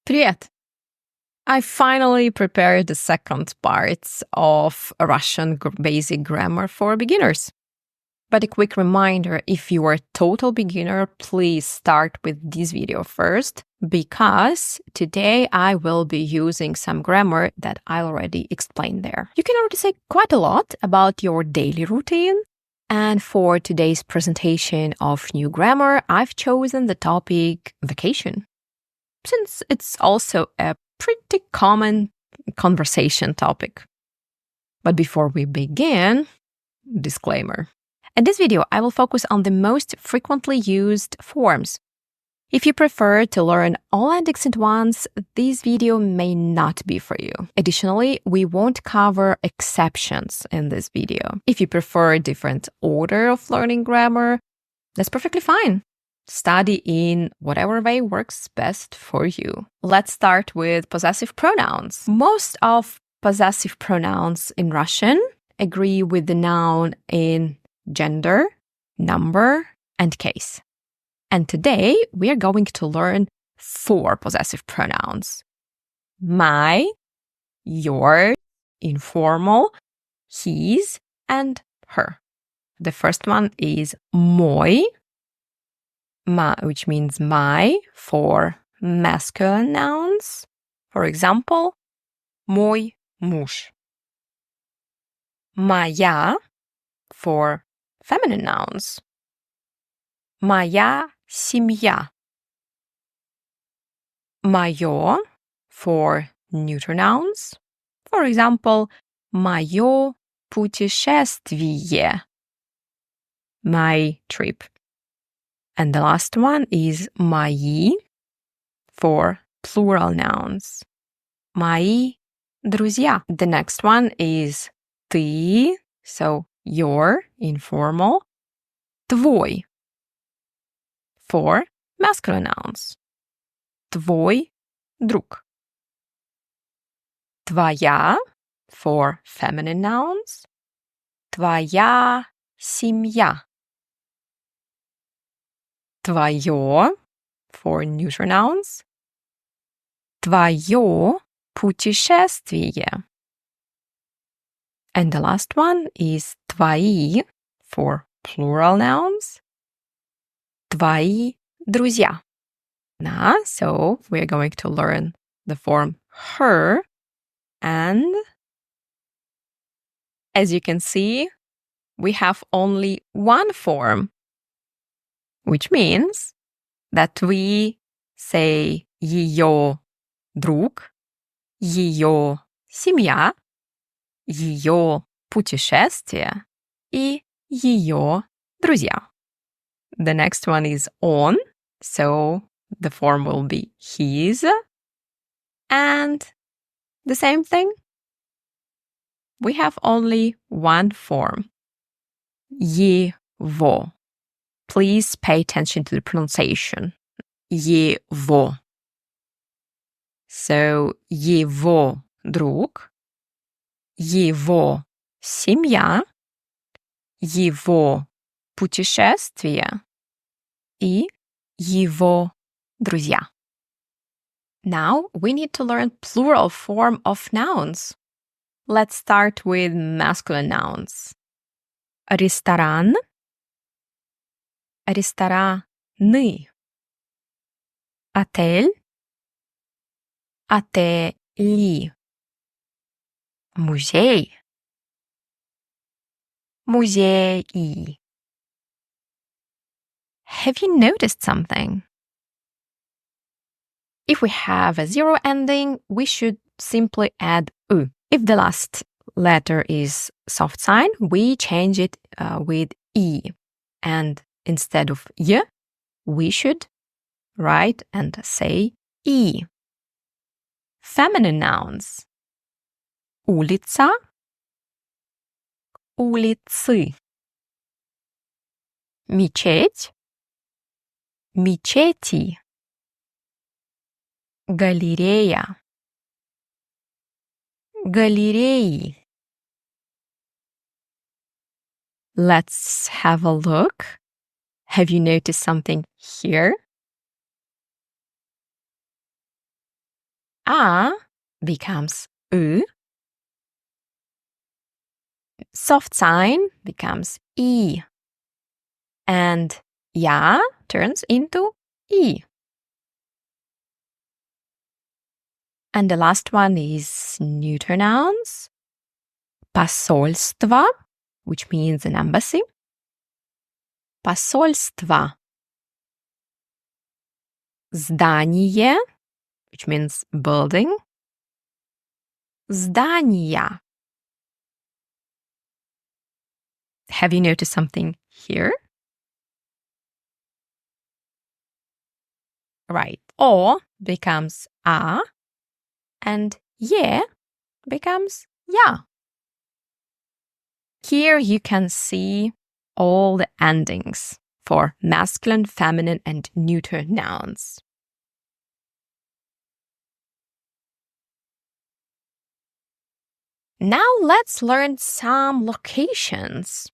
Привет! I finally prepared the second part of Russian basic grammar for beginners. But a quick reminder, if you are a total beginner, please start with this video first, because today I will be using some grammar that I already explained there. You can already say quite a lot about your daily routine. And for today's presentation of new grammar, I've chosen the topic vacation, since it's also a pretty common conversation topic. But before we begin, disclaimer. In this video, I will focus on the most frequently used forms. If you prefer to learn all endings at once, this video may not be for you. Additionally, we won't cover exceptions in this video. If you prefer a different order of learning grammar, that's perfectly fine. Study in whatever way works best for you. Let's start with possessive pronouns. Most of possessive pronouns in Russian agree with the noun in gender, number, and case. And today we are going to learn 4 possessive pronouns: my, your, informal, his, and her. The first one is мой, which means my for masculine nouns. For example, мой муж. Моя for feminine nouns. Моя семья. Моё for neuter nouns. For example, моё путешествие. My trip. And the last one is мои for plural nouns. Мои друзья. The next one is ты, so your, informal. Твой for masculine nouns. Твой друг. Твоя for feminine nouns. Твоя семья. Твоё for neuter nouns. Твоё путешествие. And the last one is твои for plural nouns. Твои друзья. Now, so we're going to learn the form her, and as you can see, we have only one form, which means that we say её друг, её семья, её путешествие и её друзья. The next one is он, so the form will be his. And the same thing, we have only one form, его. Please pay attention to the pronunciation. Его. So, его друг, его семья, его путешествие и его друзья. Now we need to learn plural form of nouns. Let's start with masculine nouns. Ресторан, рестораны. Отель, отели. Музей, музеи. Have you noticed something? If we have a zero ending, we should simply add u. If the last letter is soft sign, we change it with e. And instead of y, we should write and say e. Feminine nouns. Улица, улицы. Мечеть, мечети. Галерея, галереи. Let's have a look. Have you noticed something here? a becomes ü. Soft sign becomes I. And ja turns into I. And the last one is neuter nouns. Посольство, which means an embassy. Посольство. Здание, which means building. Здания. Have you noticed something here? Right. O becomes a, and je becomes ja. Here you can see all the endings for masculine, feminine, and neuter nouns. Now let's learn some locations.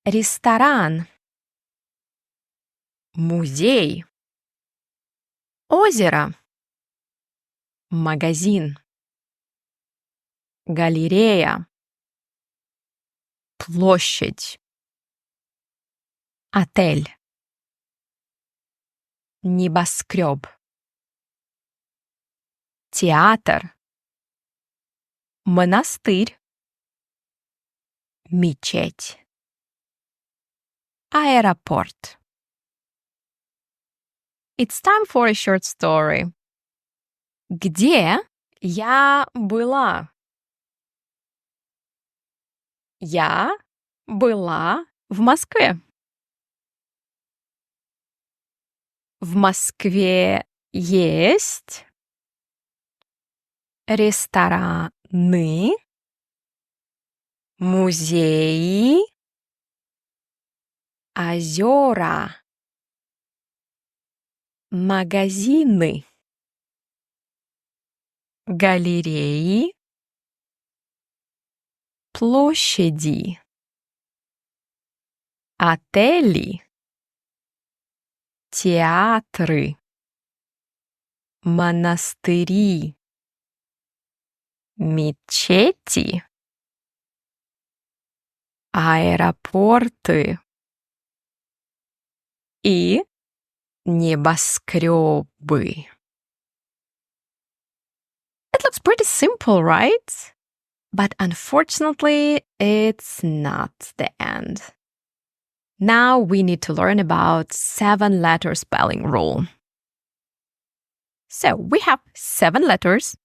Ресторан, музей, озеро, магазин, галерея, площадь, отель, небоскреб, театр, монастырь, мечеть, аэропорт. It's time for a short story. Где я была? Я была в Москве. В Москве есть рестораны, музеи, озера, магазины, галереи, площади, отели, театры, монастыри, мечети, аэропорты и небоскребы. It looks pretty simple, right? But unfortunately, it's not the end. Now we need to learn about 7-letter spelling rule. So we have 7 letters: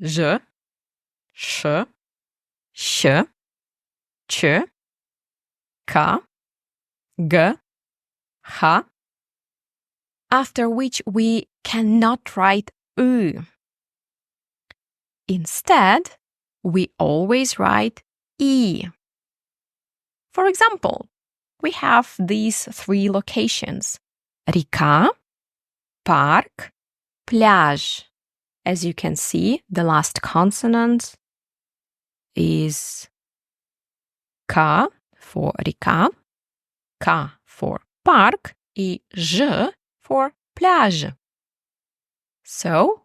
J, Sh, Sh, Ch, K, G, H, after which we cannot write U. Instead, we always write E. For example, we have these 3 locations: река, парк, пляж. As you can see, the last consonant is K for река, K for парк, и J for пляж. So,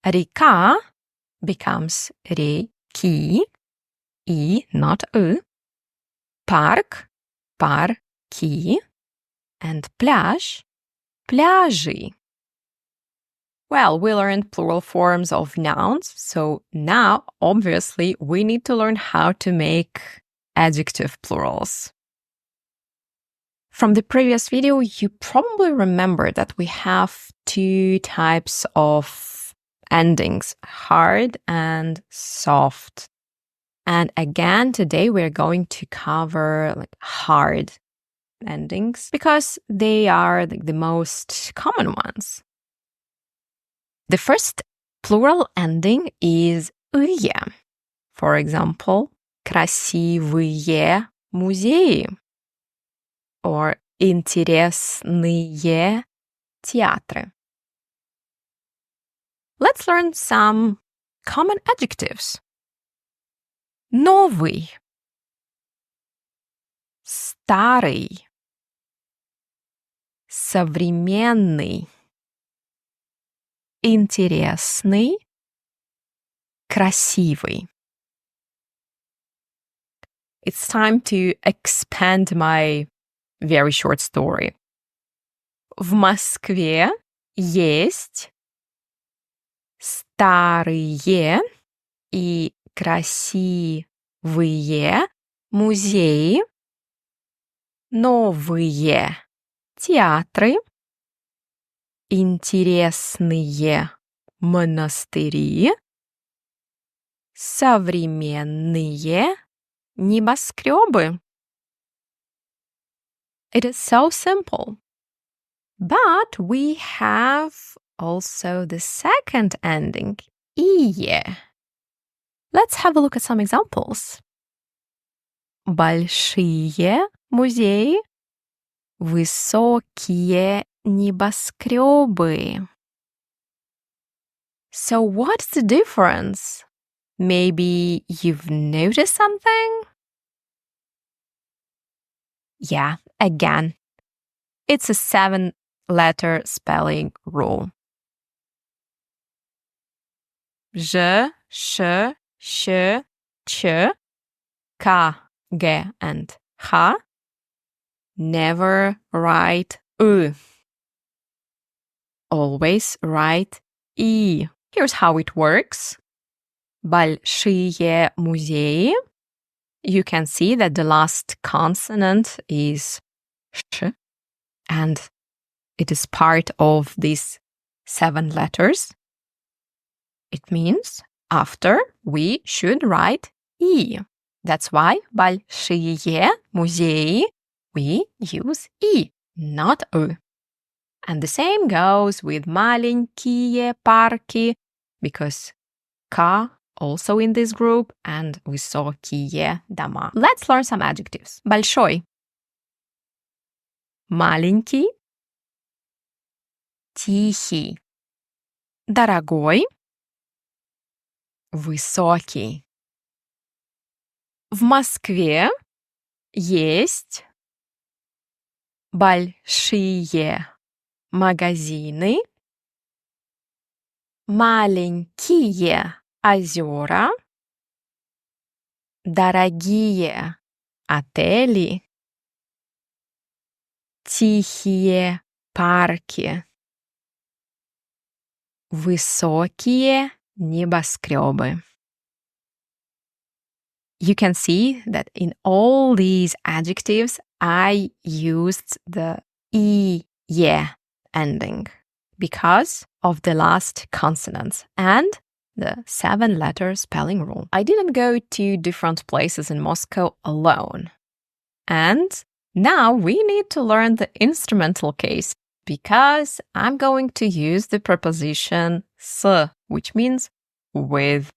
река becomes реки, I, not U. Парк, парки, and пляж, пляжи. Well, we learned plural forms of nouns, so now, obviously, we need to learn how to make adjective plurals. From the previous video, you probably remember that we have 2 types of endings, hard and soft. And again, today we're going to cover hard endings because they are the most common ones. The first plural ending is «ые». For example, красивые музеи or интересные театры. Let's learn some common adjectives. Новый, старый, современный, интересный, красивый. It's time to expand my very short story. В Москве есть старые и красивые музеи, новые театры, интересные монастыри, современные небоскребы. It is so simple. But we have also the second ending, «ие». Let's have a look at some examples. Большие музеи, высокие небоскребы. So what's the difference? Maybe you've noticed something? Yeah, again, it's a 7-letter spelling rule. Ж, Ш, Щ, Ч, К, Г, and Х. Never write U. Always write И. Here's how it works. Большие музеи. You can see that the last consonant is sh, and it is part of these 7 letters. It means after we should write И. That's why большие музеи we use И, not U. And the same goes with маленькие парки, because К also in this group, and высокие дома. Let's learn some adjectives. Большой. Маленький. Тихий. Дорогой. Высокий. В Москве есть большие магазины, маленькие озера, дорогие отели, тихие парки, высокие небоскребы. You can see that in all these adjectives, I used the «ие» ending because of the last consonants and the 7-letter spelling rule. I didn't go to different places in Moscow alone. And now we need to learn the instrumental case because I'm going to use the preposition «с», which means with.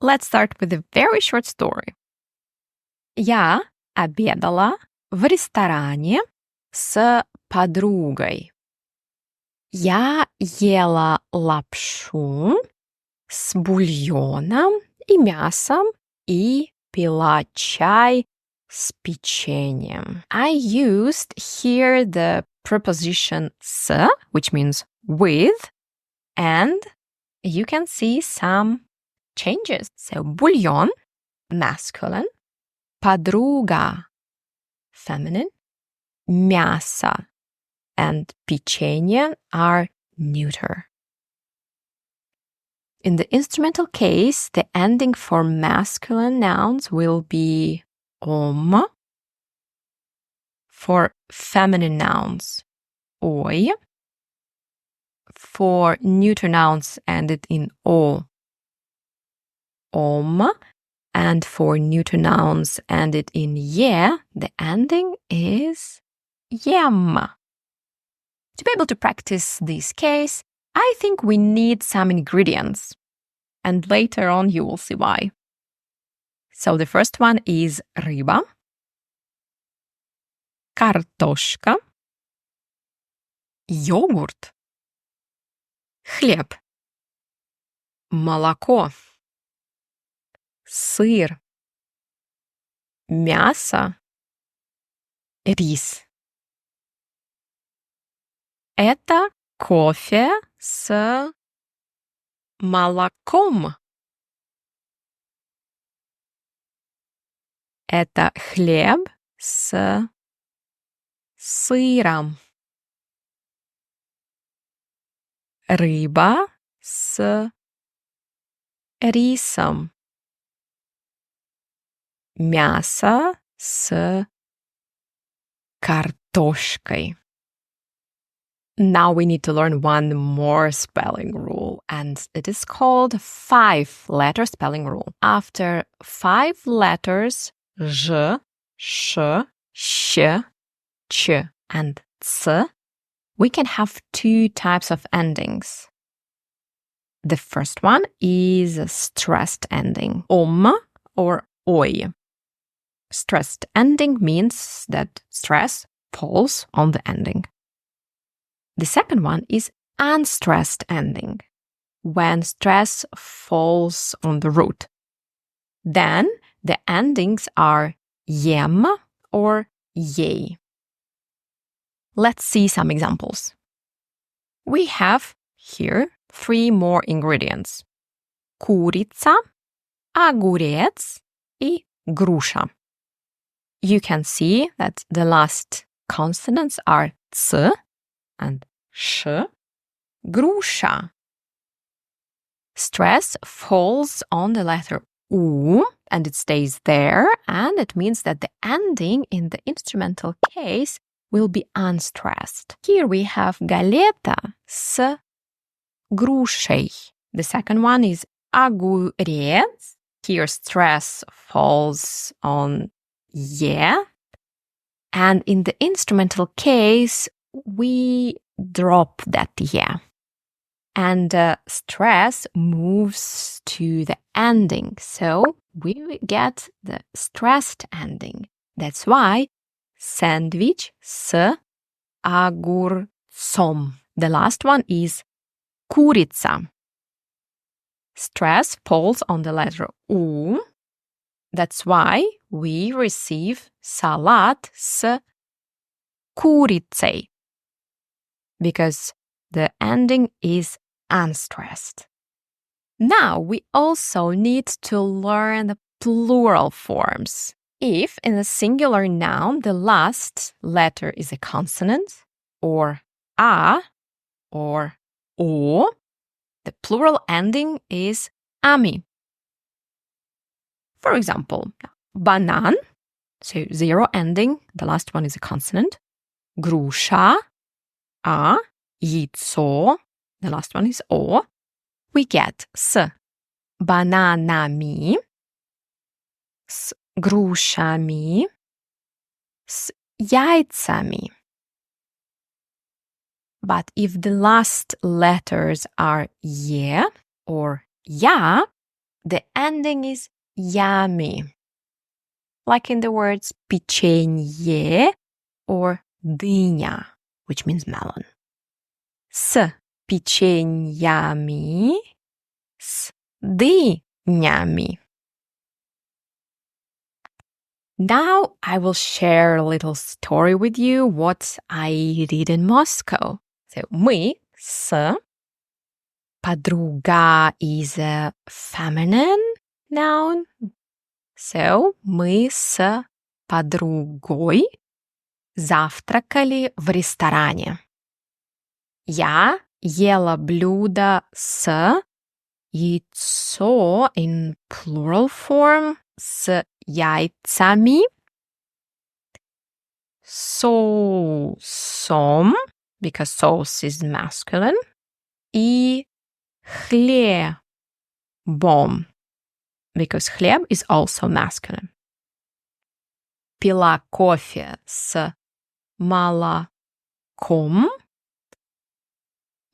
Let's start with a very short story. Я обедала в ресторане с подругой. Я ела лапшу с бульоном и мясом и пила чай с печеньем. I used here the preposition с, which means with, and you can see some changes. So бульон, masculine, подруга, feminine, мясо and печенье are neuter. In the instrumental case, the ending for masculine nouns will be om. For feminine nouns, ой. For neuter nouns ended in o, om. And for neuter nouns ended in ye, the ending is ем. To be able to practice this case, I think we need some ingredients. And later on you will see why. So the first one is рыба, картошка, йогурт, хлеб, молоко, сыр, мясо, рис. Это кофе с молоком. Это хлеб с сыром. Рыба с рисом. Мясо с картошкой. Now we need to learn one more spelling rule, and it is called 5-letter spelling rule. After 5 letters, Ж, Ш, Щ, Ч, and Ц, we can have 2 types of endings. The first one is a stressed ending, or ой. Stressed ending means that stress falls on the ending. The second one is unstressed ending, when stress falls on the root. Then the endings are ем or ей. Let's see some examples. We have here 3 more ingredients: курица, огурец и груша. You can see that the last consonants are ц and sh. Груша. Stress falls on the letter u and it stays there, and it means that the ending in the instrumental case will be unstressed. Here we have галета с грушей. The second one is огурец. Here stress falls on е, and in the instrumental case we drop that yeah, and stress moves to the ending, so we get the stressed ending. That's why sandwich с огурцом. The last one is курица. Stress falls on the letter U. That's why we receive салат с курицей, because the ending is unstressed. Now we also need to learn the plural forms. If in a singular noun the last letter is a consonant, or a, or o, the plural ending is ami. For example, банан, so 0 ending, the last one is a consonant. Груша, a, яйцо, the last one is o. We get с бананами, с грушами, с яйцами. But if the last letters are е or я, the ending is ями, like in the words печенье or дыня, which means melon. С печеньями, с дынями. Now I will share a little story with you what I did in Moscow. So мы с, подруга is a feminine noun. So мы с подругой завтракали в ресторане. Я ела блюдо с яйцо in plural form, с яйцами, соусом, because sauce is masculine, и хлебом, because хлеб is also masculine. Пила кофе с молоком.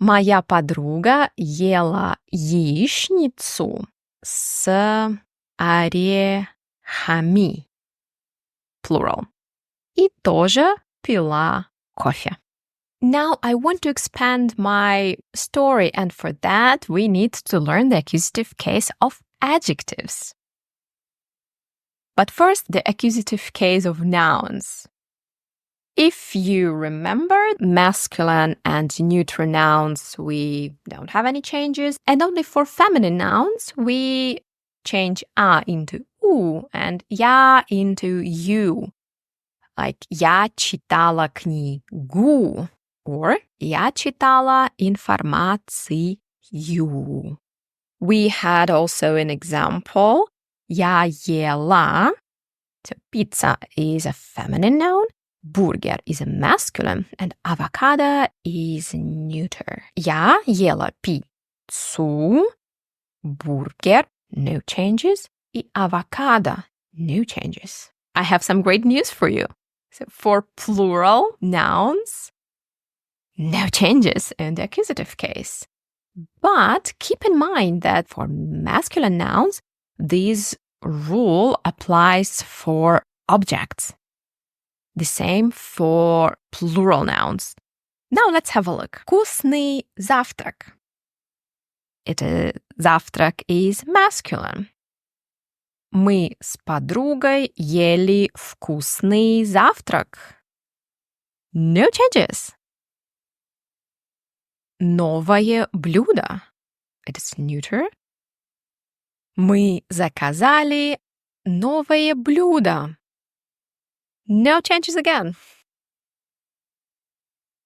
Моя подруга ела яичницу с орехами. Plural. И тоже пила кофе. Now I want to expand my story, and for that we need to learn the accusative case of adjectives. But first, the accusative case of nouns. If you remember, masculine and neuter nouns, we don't have any changes. And only for feminine nouns, we change a into u and я into you. Like я читала книгу or я читала информацию. We had also an example. Я ела. So pizza is a feminine noun. Burger is a masculine and avocado is neuter. Я ела пиццу, burger, no changes, и avocado, no changes. I have some great news for you. So for plural nouns, no changes in the accusative case. But keep in mind that for masculine nouns, this rule applies for objects. The same for plural nouns. Now let's have a look. Вкусный завтрак. Завтрак is masculine. Мы с подругой ели вкусный завтрак. No changes. Новое блюдо. It is neuter. Мы заказали новое блюдо. No changes again.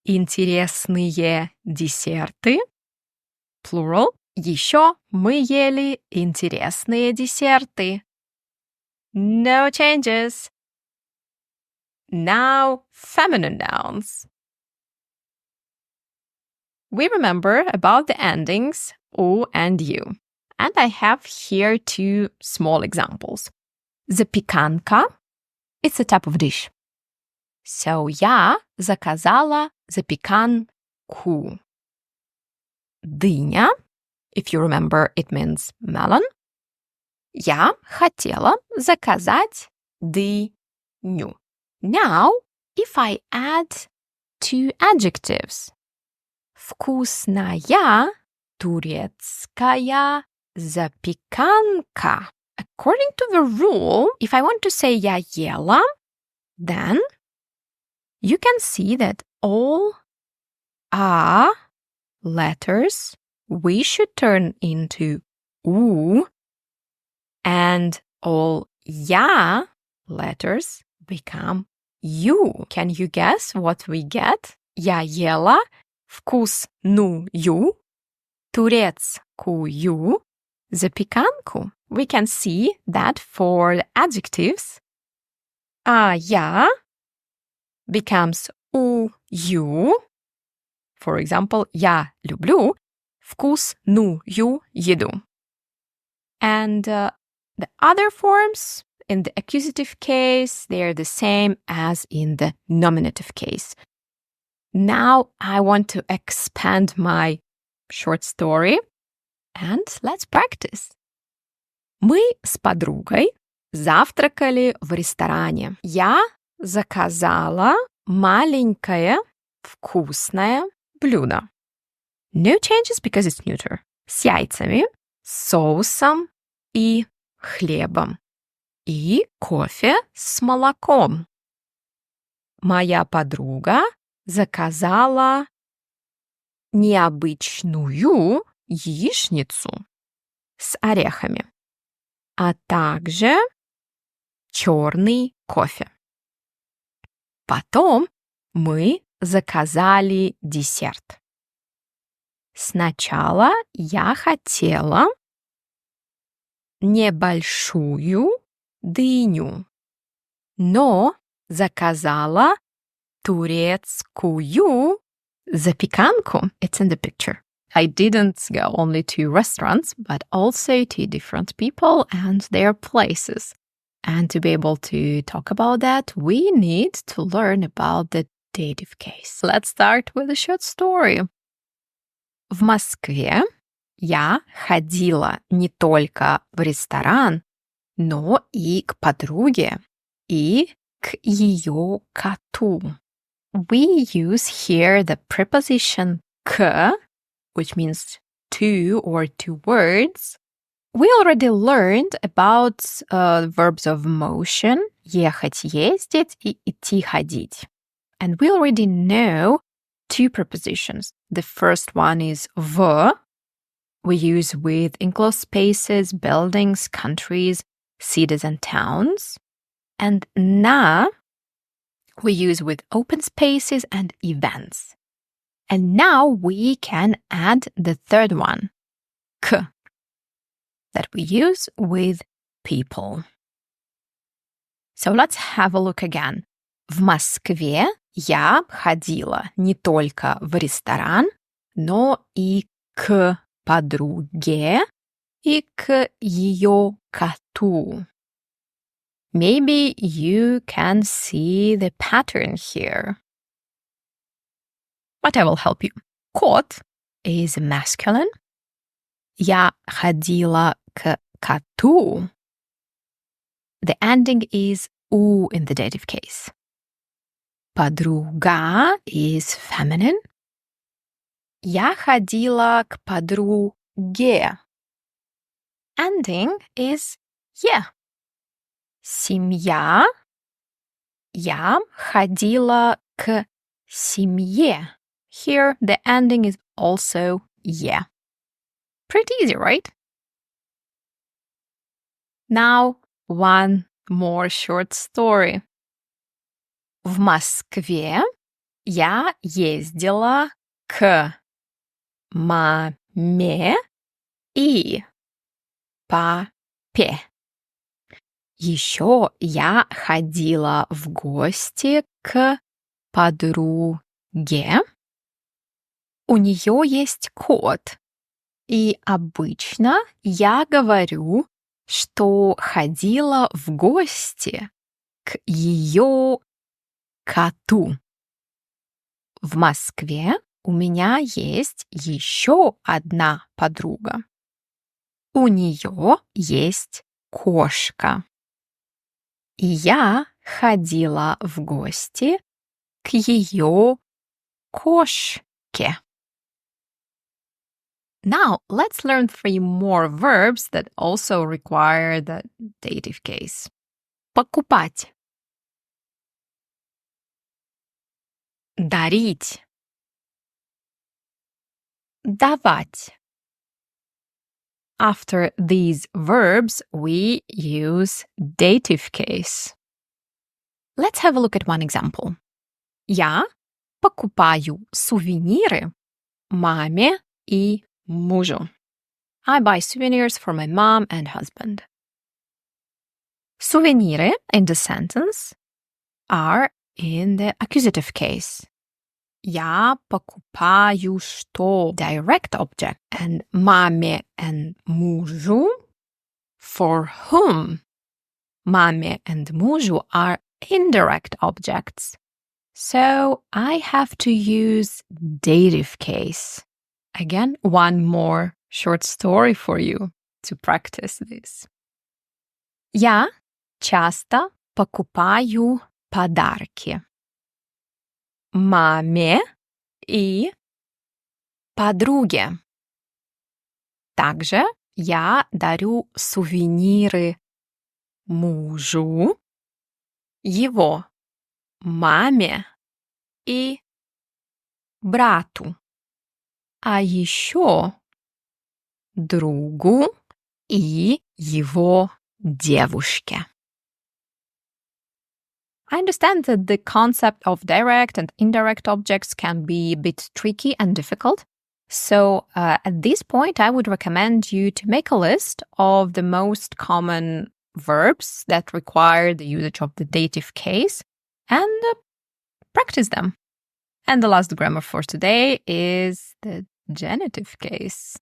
Интересные десерты. Plural. Еще мы ели интересные десерты. No changes. Now, feminine nouns. We remember about the endings u and you. And I have here two small examples. Запеканка. It's a type of dish. So, я заказала запеканку. Дыня. If you remember, it means melon. Я хотела заказать дыню. Now, if I add two adjectives. Вкусная турецкая запеканка. According to the rule, if I want to say я ела, then you can see that all a letters we should turn into u, and all ya letters become you. Can you guess what we get? Я ела вкусную турецкую запеканку. We can see that for the adjectives, я becomes you. For example, я люблю вкусную еду. And the other forms in the accusative case, they are the same as in the nominative case. Now I want to expand my short story and let's practice. Мы с подругой завтракали в ресторане. Я заказала маленькое вкусное блюдо. No changes because it's neuter. С яйцами, соусом и хлебом. И кофе с молоком. Моя подруга заказала необычную яичницу с орехами, а также черный кофе. Потом мы заказали десерт. Сначала я хотела небольшую дыню, но заказала турецкую запеканку. It's in the picture. I didn't go only to restaurants, but also to different people and their places. And to be able to talk about that, we need to learn about the dative case. Let's start with a short story. В Москве я ходила не только в ресторан, но и к подруге, и к ее коту. We use here the preposition к, which means to or towards. We already learned about verbs of motion, ехать, ездить и идти, ходить. And we already know two prepositions. The first one is в. We use with enclosed spaces, buildings, countries, cities, and towns. And на we use with open spaces and events. And now we can add the third one, к, that we use with people. So let's have a look again. В Москве я ходила не только в ресторан, но и к подруге и к ее коту. Maybe you can see the pattern here. But I will help you. Кот is masculine. Я ходила к коту. The ending is у in the dative case. Подруга is feminine. Я ходила к подруге. Ending is е. Семья. Я ходила к семье. Here, the ending is also е. Pretty easy, right? Now, one more short story. В Москве я ездила к маме и папе. Еще я ходила в гости к подруге. У нее есть кот. И обычно я говорю, что ходила в гости к ее коту. В Москве у меня есть еще одна подруга. У нее есть кошка. И я ходила в гости к ее кошке. Now, let's learn 3 more verbs that also require the dative case. Покупать. Дарить. Давать. After these verbs, we use dative case. Let's have a look at one example. Я покупаю сувениры маме и мужу. I buy souvenirs for my mom and husband. Сувениры in the sentence are in the accusative case. Я покупаю что? Direct object. And маме and мужу, for whom маме and мужу are indirect objects. So I have to use dative case. Again, one more short story for you to practice this. Я часто покупаю подарки маме и подруге. Также я дарю сувениры мужу, его маме и брату. А еще другу и его девушке. I understand that the concept of direct and indirect objects can be a bit tricky and difficult. So at this point, I would recommend you to make a list of the most common verbs that require the usage of the dative case and practice them. And the last grammar for today is the genitive case.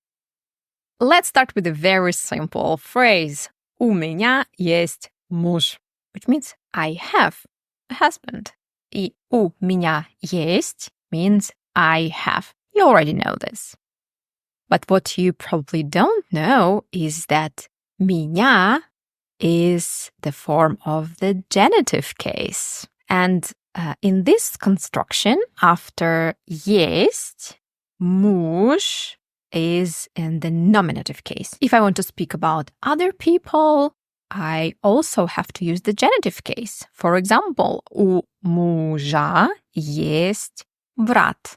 Let's start with a very simple phrase. У меня есть муж, which means I have a husband. И у меня есть means I have. You already know this. But what you probably don't know is that меня is the form of the genitive case. And in this construction, after есть, муж is in the nominative case. If I want to speak about other people, I also have to use the genitive case. For example, у мужа есть брат.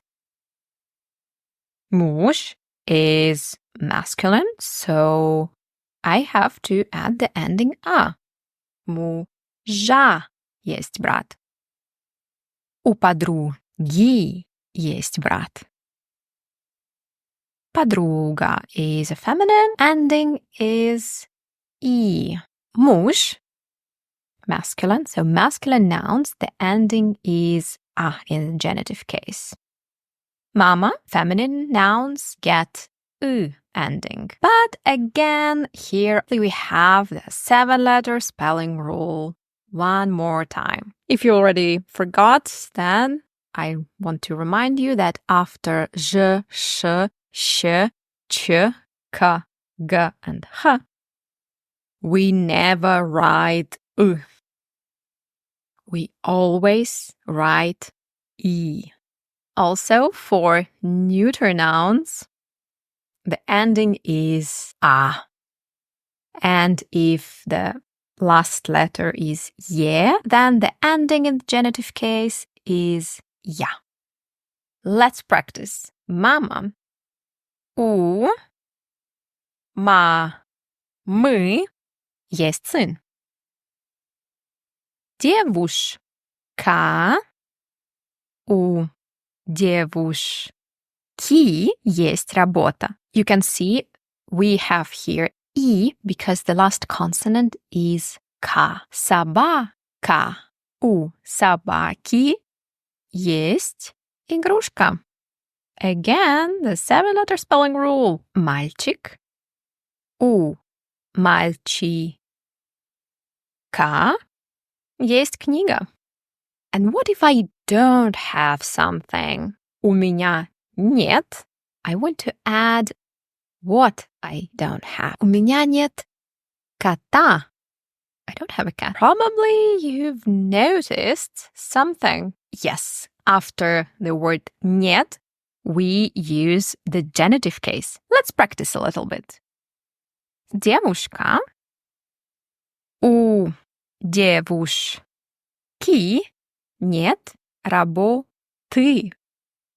Муж is masculine, so I have to add the ending «а». Мужа есть брат. У подруги есть брат. Подруга is a feminine, ending is «и». Муж, masculine, so masculine nouns, the ending is «а» in the genitive case. Mama, feminine nouns, get «ü» ending. But again, here we have the 7-letter spelling rule one more time. If you already forgot, then I want to remind you that after j, sh, sh, ch, k, g, and h, we never write «ü». We always write «i». Also, for neuter nouns, the ending is «a». And if the last letter is «je», then the ending in the genitive case is «ja». Let's practice. Mama. У мамы есть сын. Девушка. У девушки есть работа. You can see we have here «и» because the last consonant is «к». Собака. У собаки есть игрушка. Again, the 7-letter spelling rule. Мальчик. У мальчика есть книга. And what if I don't have something? У меня нет. I want to add what I don't have. У меня нет кота. I don't have a cat. Probably you've noticed something. Yes, after the word нет, we use the genitive case. Let's practice a little bit. Девушка. У девушки нет работы.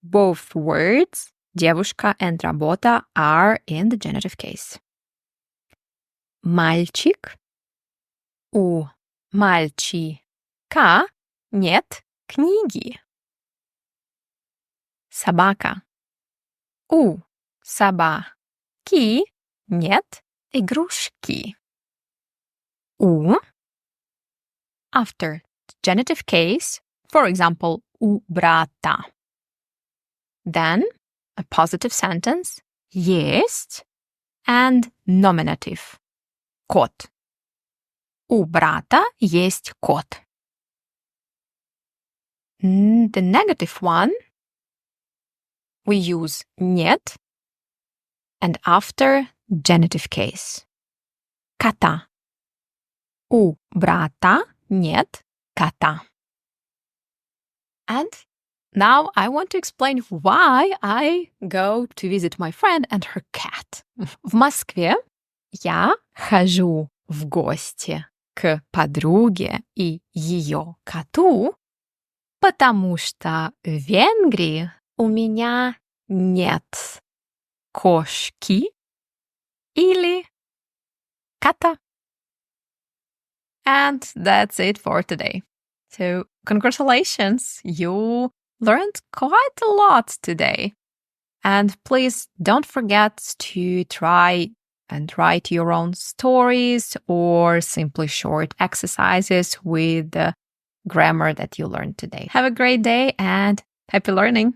Both words, девушка and работа, are in the genitive case. Мальчик. У мальчика нет книги. Собака. У собаки нет игрушки. У. After genitive case, for example, у брата. Then a positive sentence, есть, and nominative, кот. У брата есть кот. The negative one, we use нет, and after genitive case. Кота. У брата нет кота. And now I want to explain why I go to visit my friend and her cat. В Москве я хожу в гости к подруге и ее коту, потому что в Венгрии у меня нет кошки или кота. And that's it for today. So, congratulations, you learned quite a lot today. And please don't forget to try and write your own stories or simply short exercises with the grammar that you learned today. Have a great day and happy learning!